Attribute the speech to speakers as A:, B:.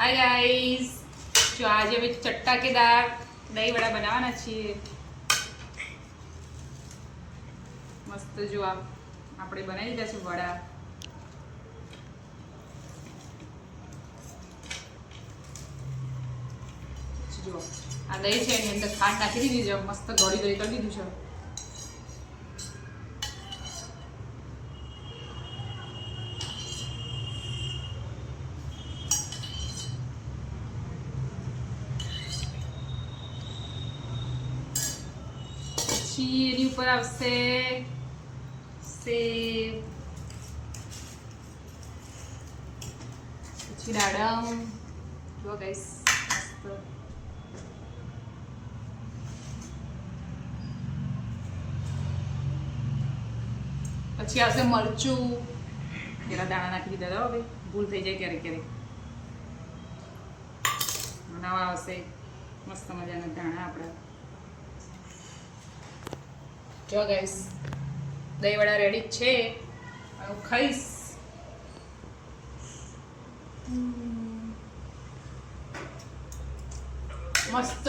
A: Hi guys, જો આજે અમે ચટકાકેદાર દહીં વડા બનાવવાના છીએ. મસ્ત જો આપણે બનાવી દીધા છે વડા. જો આ દહીં છે એની અંદર ખાંડ નાખી દીધી છે, મસ્ત ગળી કરી દીધું છે. પછી એની ઉપર આવશે સેવ, પછી દાડમ. જો ગાઈસ મસ્ત. પછી આવશે મરચું, પેલા દાણા નાખી દીધા. હવે ભૂલ થઈ જાય ક્યારેક ક્યારેક. નવા આવશે મસ્ત મજાના દાણા આપણા. જો ગાઈસ દહીં વડા રેડી છે. હું ખાઈશ. મસ્ત.